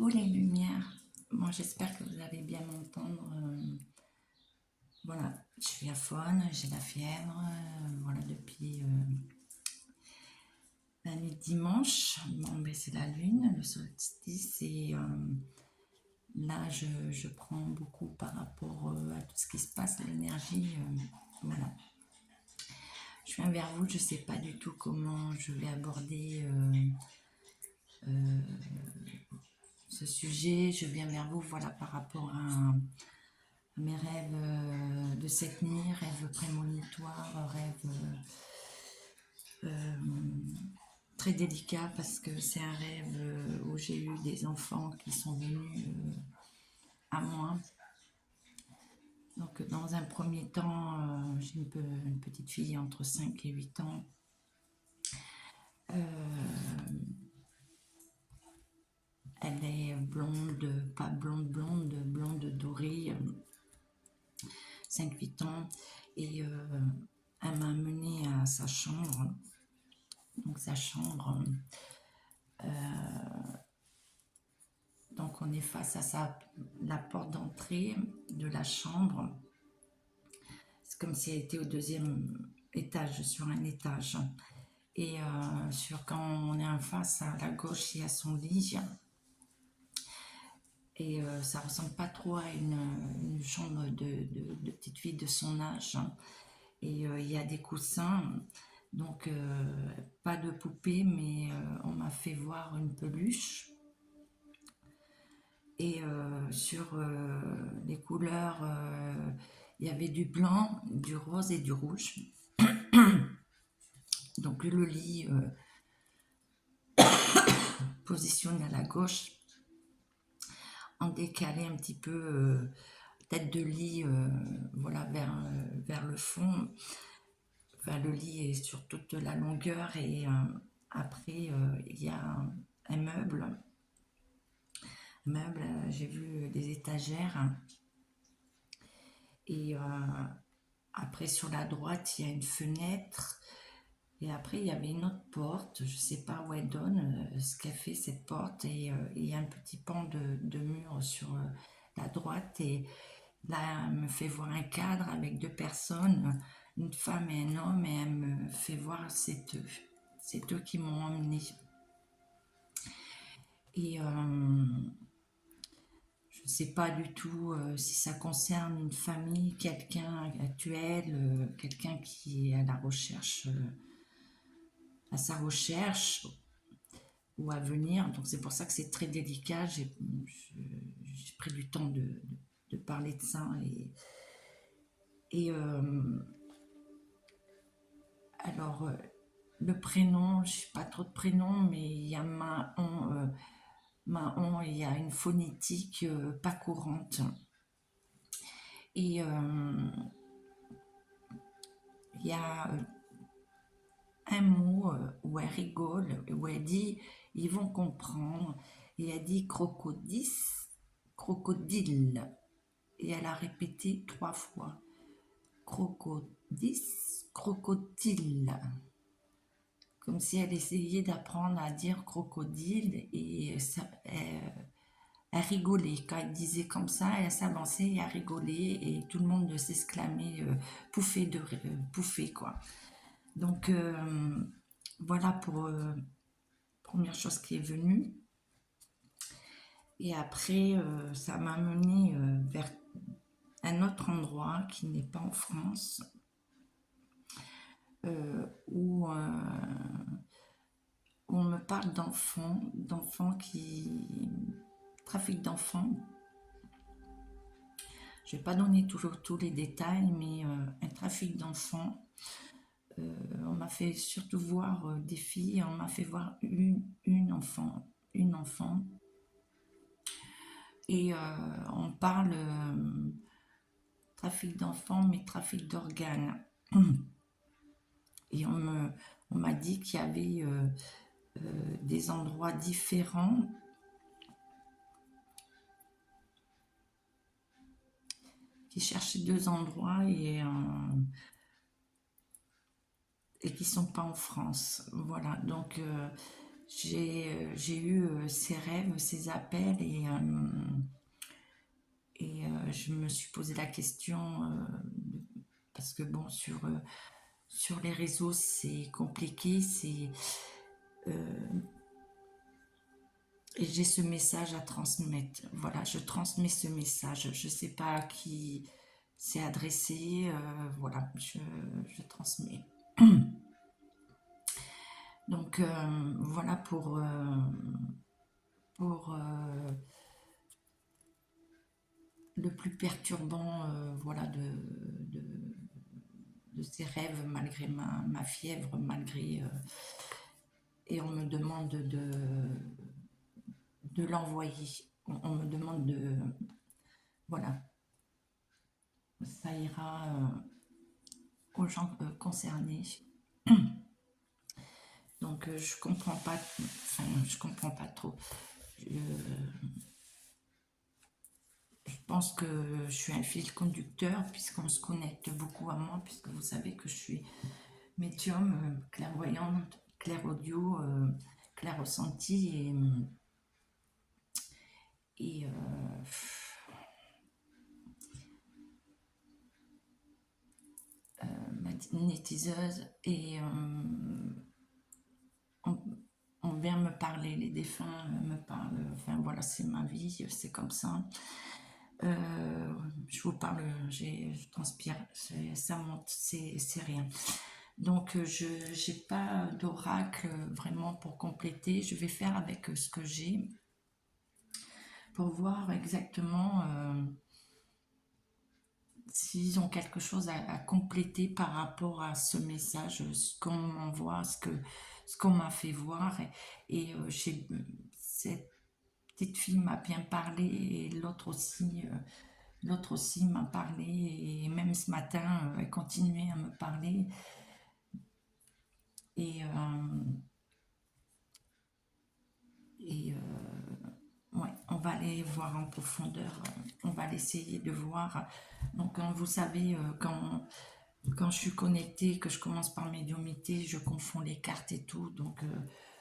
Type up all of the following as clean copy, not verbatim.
Coucou les lumières. Moi j'espère que vous allez bien m'entendre. Voilà, je suis aphone, j'ai la fièvre. Voilà, depuis la nuit de dimanche. Bon, ben, c'est la lune, le solstice. Et là, je prends beaucoup par rapport à tout ce qui se passe, l'énergie. Voilà. Je viens vers vous, je ne sais pas du tout comment je vais aborder ce sujet. Je viens vers vous, voilà, par rapport à mes rêves de cette nuit, rêves prémonitoires, rêves très délicats parce que c'est un rêve où j'ai eu des enfants qui sont venus à moi. Donc dans un premier temps, j'ai une petite fille entre 5 et 8 ans. Elle est blonde, pas blonde blonde, blonde dorée, 5-8 ans. Et elle m'a amenée à sa chambre. Donc sa chambre, donc on est face à la porte d'entrée de la chambre. C'est comme si elle était au deuxième étage, sur un étage. Et quand on est en face, à la gauche, il y a son lit. Et ça ressemble pas trop à une chambre de petite fille de son âge. Et il y a des coussins. Donc pas de poupée, mais on m'a fait voir une peluche. Et sur les couleurs, il y avait du blanc, du rose et du rouge. Donc le lit positionné à la gauche, en décalé un petit peu, tête de lit, voilà, vers le fond. Enfin, le lit est sur toute la longueur et après il y a un meuble. J'ai vu des étagères. Et après, sur la droite, il y a une fenêtre. Et après, il y avait une autre porte. Je ne sais pas où elle donne, ce qu'elle fait, cette porte. Et il y a un petit pan de mur sur la droite. Et là, elle me fait voir un cadre avec deux personnes, une femme et un homme. Et elle me fait voir, c'est eux. C'est eux qui m'ont emmenée. Et je ne sais pas du tout si ça concerne une famille, quelqu'un actuel, quelqu'un qui est à la recherche, à sa recherche ou à venir. Donc c'est pour ça que c'est très délicat. J'ai pris du temps de parler de ça. Et alors, le prénom, je n'ai pas trop de prénoms, mais il y a Mahon, il y a une phonétique pas courante. Et il y a un mot où elle rigole, où elle dit ils vont comprendre, et elle dit crocodile, crocodile, et elle a répété 3 fois crocodile, crocodile, comme si elle essayait d'apprendre à dire crocodile, et ça, elle rigolait quand elle disait comme ça, elle s'avançait et elle rigolait, et tout le monde s'exclamait pouffer quoi. Donc voilà pour première chose qui est venue. Et après, ça m'a mené vers un autre endroit qui n'est pas en France, où on me parle d'enfants trafic d'enfants. Je ne vais pas donner toujours tous les détails, mais un trafic d'enfants. On m'a fait surtout voir des filles, on m'a fait voir une enfant. Et on parle trafic d'enfants, mais trafic d'organes. Et on m'a dit qu'il y avait des endroits différents qui cherchaient 2 endroits et qui ne sont pas en France. Voilà, donc j'ai eu ces rêves, ces appels et je me suis posé la question parce que bon, sur les réseaux, c'est compliqué, et j'ai ce message à transmettre. Voilà, je transmets ce message. Je ne sais pas à qui c'est adressé. Voilà, je transmets. Donc voilà pour le plus perturbant voilà, de ces rêves, malgré ma fièvre, malgré... et on me demande de l'envoyer. On me demande de... Voilà, ça ira aux gens concernés. Donc je comprends pas, enfin je comprends pas trop. Je pense que je suis un fil conducteur puisqu'on se connecte beaucoup à moi, puisque vous savez que je suis médium, clairvoyante, clair audio, clair ressenti et magnétiseuse et on vient me parler, les défunts me parlent, enfin voilà, c'est ma vie, c'est comme ça. Je vous parle, je transpire, ça monte, c'est rien. Donc je n'ai pas d'oracle vraiment pour compléter, je vais faire avec ce que j'ai pour voir exactement s'ils ont quelque chose à compléter par rapport à ce message, ce qu'on m'envoie, ce qu'on m'a fait voir. Et cette petite fille m'a bien parlé et l'autre aussi m'a parlé. Et même ce matin, elle continuait à me parler. Et, ouais, on va aller voir en profondeur, on va l'essayer de voir. Donc, vous savez, quand je suis connectée, que je commence par médiumnité, je confonds les cartes et tout. Donc,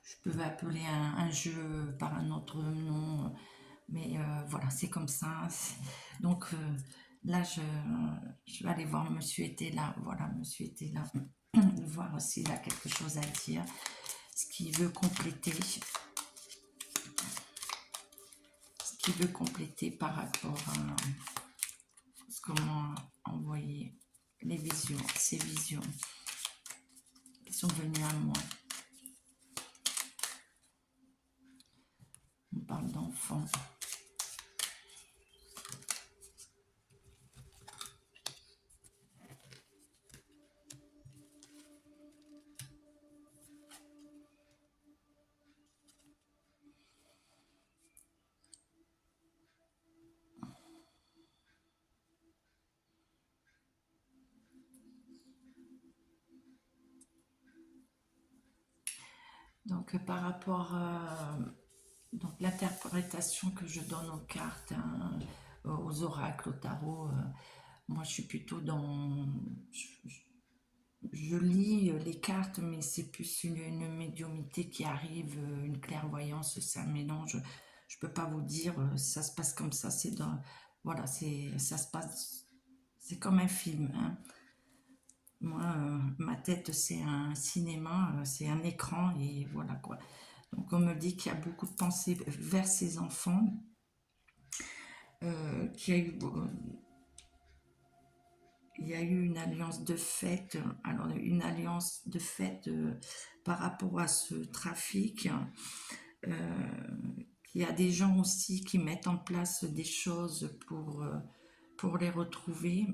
je peux appeler un jeu par un autre nom. Mais voilà, c'est comme ça. Donc, là, je vais aller voir Monsieur était là. Voilà, Monsieur était là. Voir s'il a quelque chose à dire. Ce qu'il veut compléter. Ce qu'il veut compléter par rapport à ce qu'on m'a envoyé. Les visions, ces visions qui sont venues à moi. On parle d'enfants. Donc par rapport à donc, l'interprétation que je donne aux cartes, hein, aux oracles, au tarot, moi je suis plutôt dans... Je lis les cartes, mais c'est plus une médiumnité qui arrive, une clairvoyance, c'est un mélange. Je peux pas vous dire, ça se passe comme ça, c'est dans... Voilà, ça se passe... C'est comme un film, hein. Moi, ma tête, c'est un cinéma, c'est un écran, et voilà quoi. Donc, on me dit qu'il y a beaucoup de pensées vers ces enfants, qu'il y a eu, il y a eu une alliance de fait, alors une alliance de fait par rapport à ce trafic, qu'il y a des gens aussi qui mettent en place des choses pour les retrouver,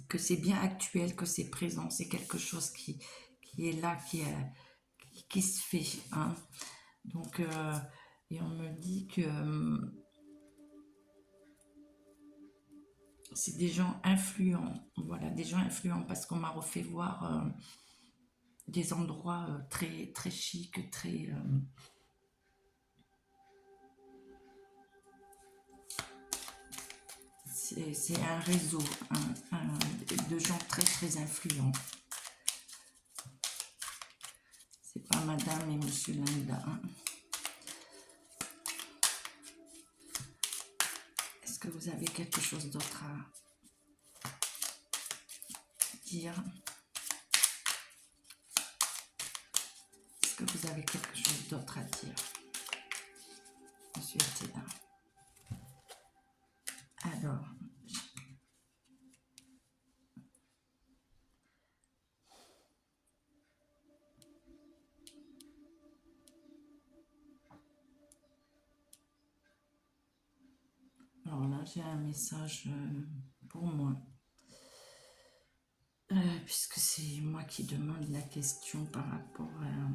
que c'est bien actuel, que c'est présent, c'est quelque chose qui est là, qui se fait. Hein. Donc, et on me dit que c'est des gens influents, voilà, des gens influents parce qu'on m'a refait voir des endroits très, très chics, très... c'est un réseau de gens très, très influents. C'est pas Madame et Monsieur Linda. Est-ce que vous avez quelque chose d'autre à dire? Est-ce que vous avez quelque chose d'autre à dire? Monsieur était là. Alors, là, j'ai un message pour moi. Puisque c'est moi qui demande la question par rapport à...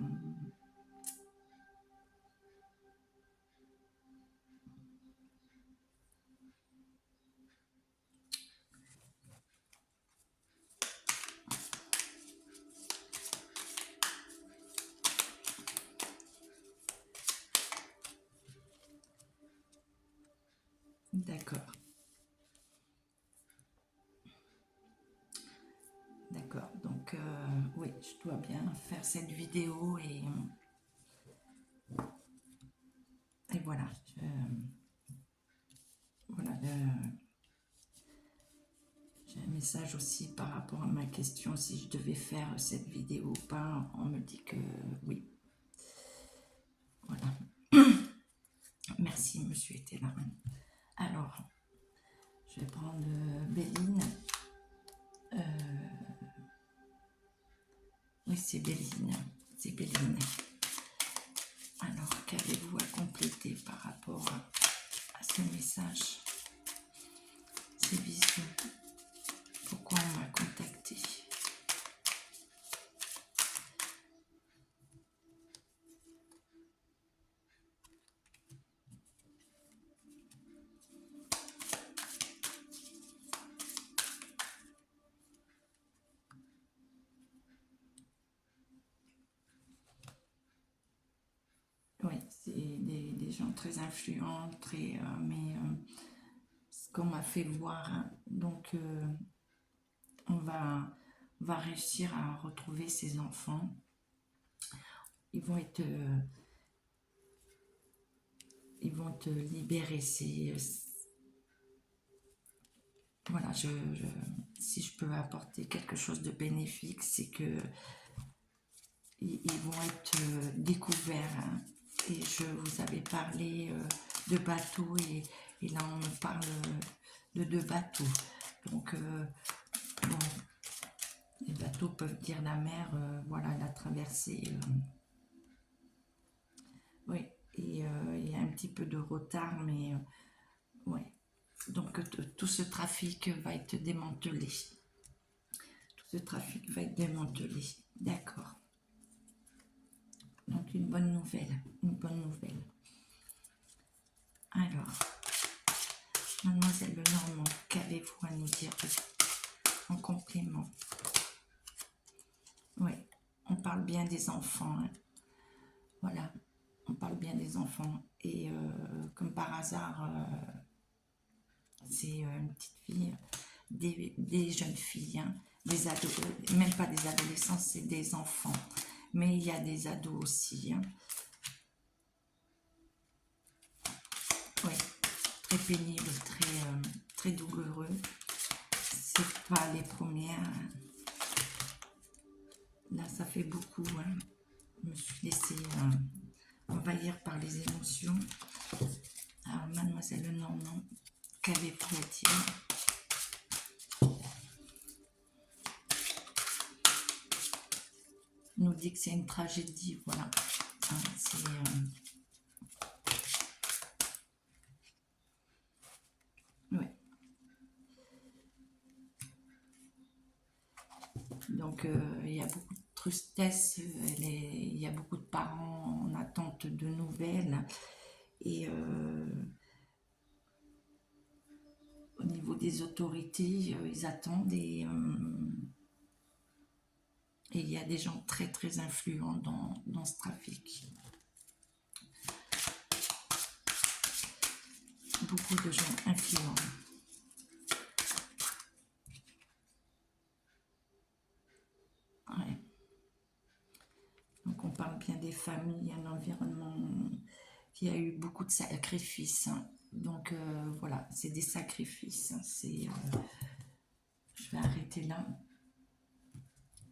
D'accord. D'accord, donc oui, je dois bien faire cette vidéo et voilà. Voilà, j'ai un message aussi par rapport à ma question, si je devais faire cette vidéo ou pas. On me dit que oui. Voilà. Merci, monsieur était là. Alors, je vais prendre Béline. Oui, c'est Béline. C'est Béline. Alors, qu'avez-vous à compléter par rapport à ce message? Ces visions. Pourquoi on m'a contacté? Oui, c'est des gens très influents, très, mais ce qu'on m'a fait voir, hein, donc on va réussir à retrouver ces enfants. Ils vont te libérer. Voilà, si je peux apporter quelque chose de bénéfique, c'est que ils vont être découverts, hein. Et je vous avais parlé de bateaux et là on me parle de 2 bateaux. Donc bon, les bateaux peuvent dire la mer, voilà, la traversée. Oui, et il y a un petit peu de retard, mais ouais. Donc tout ce trafic va être démantelé. Tout ce trafic va être démantelé. D'accord. Donc une bonne nouvelle. Une bonne nouvelle. Alors, Mademoiselle Lenormand, qu'avez-vous à nous dire en complément? Oui, on parle bien des enfants, hein. Voilà, on parle bien des enfants. Et comme par hasard, c'est une petite fille, des jeunes filles, hein, même pas des adolescents, c'est des enfants. Mais il y a des ados aussi, hein. Oui, très pénible, très douloureux. C'est pas les premières. Là, ça fait beaucoup, hein. Je me suis laissée envahir par les émotions. Alors, Mademoiselle Lenormand, qu'avez-vous à dire? Nous dit que c'est une tragédie, voilà. C'est ouais. Donc il y a beaucoup de tristesse, il y a beaucoup de parents en attente de nouvelles et au niveau des autorités, ils attendent et il y a des gens très très influents dans ce trafic. Beaucoup de gens influents. Ouais. Donc on parle bien des famille, un environnement qui a eu beaucoup de sacrifices, hein. Donc voilà, c'est des sacrifices, hein. Je vais arrêter là.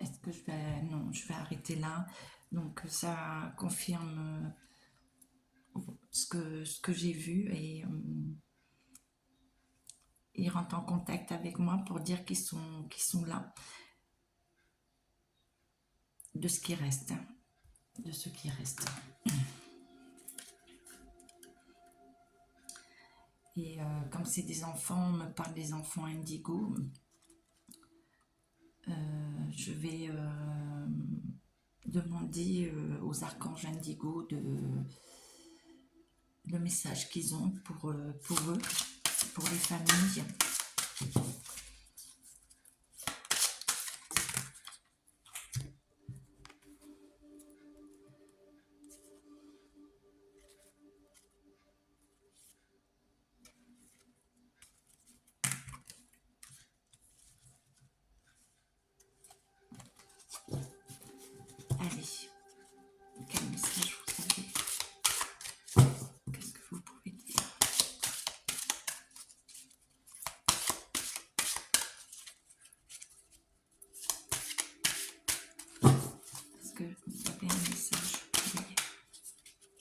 Est-ce que je vais... Non, je vais arrêter là. Donc ça confirme ce que j'ai vu, et ils rentrent en contact avec moi pour dire qu'ils sont là, de ce qui reste, hein. De ce qui reste. Et comme c'est des enfants, on me parle des enfants indigo, je vais demander aux archanges indigo le message qu'ils ont pour eux, pour les familles. Allez, quel message vous avez? Qu'est-ce que vous pouvez dire? Est-ce que vous avez un message pour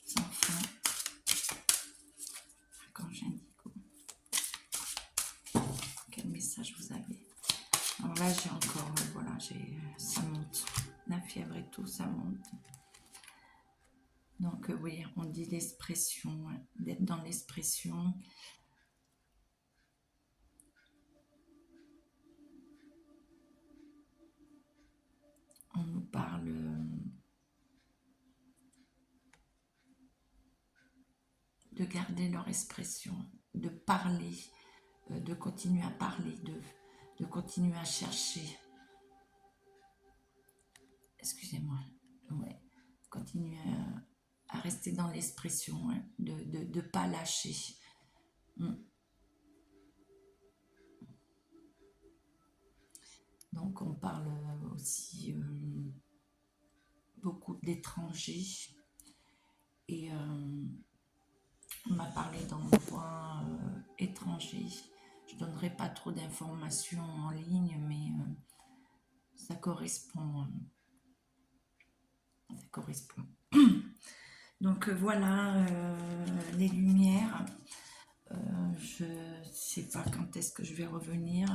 les enfants? Archange indigo. Quel message vous avez? Alors là, j'ai encore, voilà, ça monte. La fièvre et tout, ça monte. Donc oui, on dit l'expression, hein, d'être dans l'expression. On nous parle de garder leur expression, de parler, de continuer à parler, de continuer à chercher. Excusez-moi. Ouais. Continuer à rester dans l'expression, hein, de ne pas lâcher. Donc on parle aussi beaucoup d'étrangers, et on m'a parlé d'endroits étrangers. Je ne donnerai pas trop d'informations en ligne, mais ça correspond. Ça correspond. Donc voilà, les lumières. Je ne sais pas quand est-ce que je vais revenir.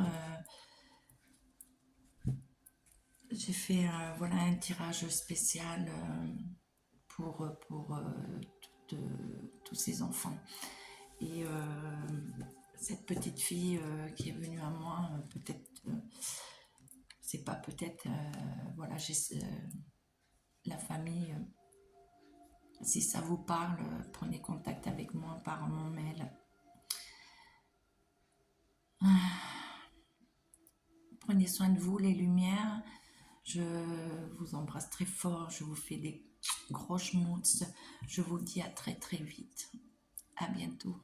J'ai fait voilà, un tirage spécial pour tous ces enfants. Et cette petite fille qui est venue à moi, peut-être, c'est pas peut-être, voilà, j'ai la famille. Si ça vous parle, prenez contact avec moi par mon mail. Prenez soin de vous, les lumières. Je vous embrasse très fort. Je vous fais des gros schmutz. Je vous dis à très très vite. À bientôt.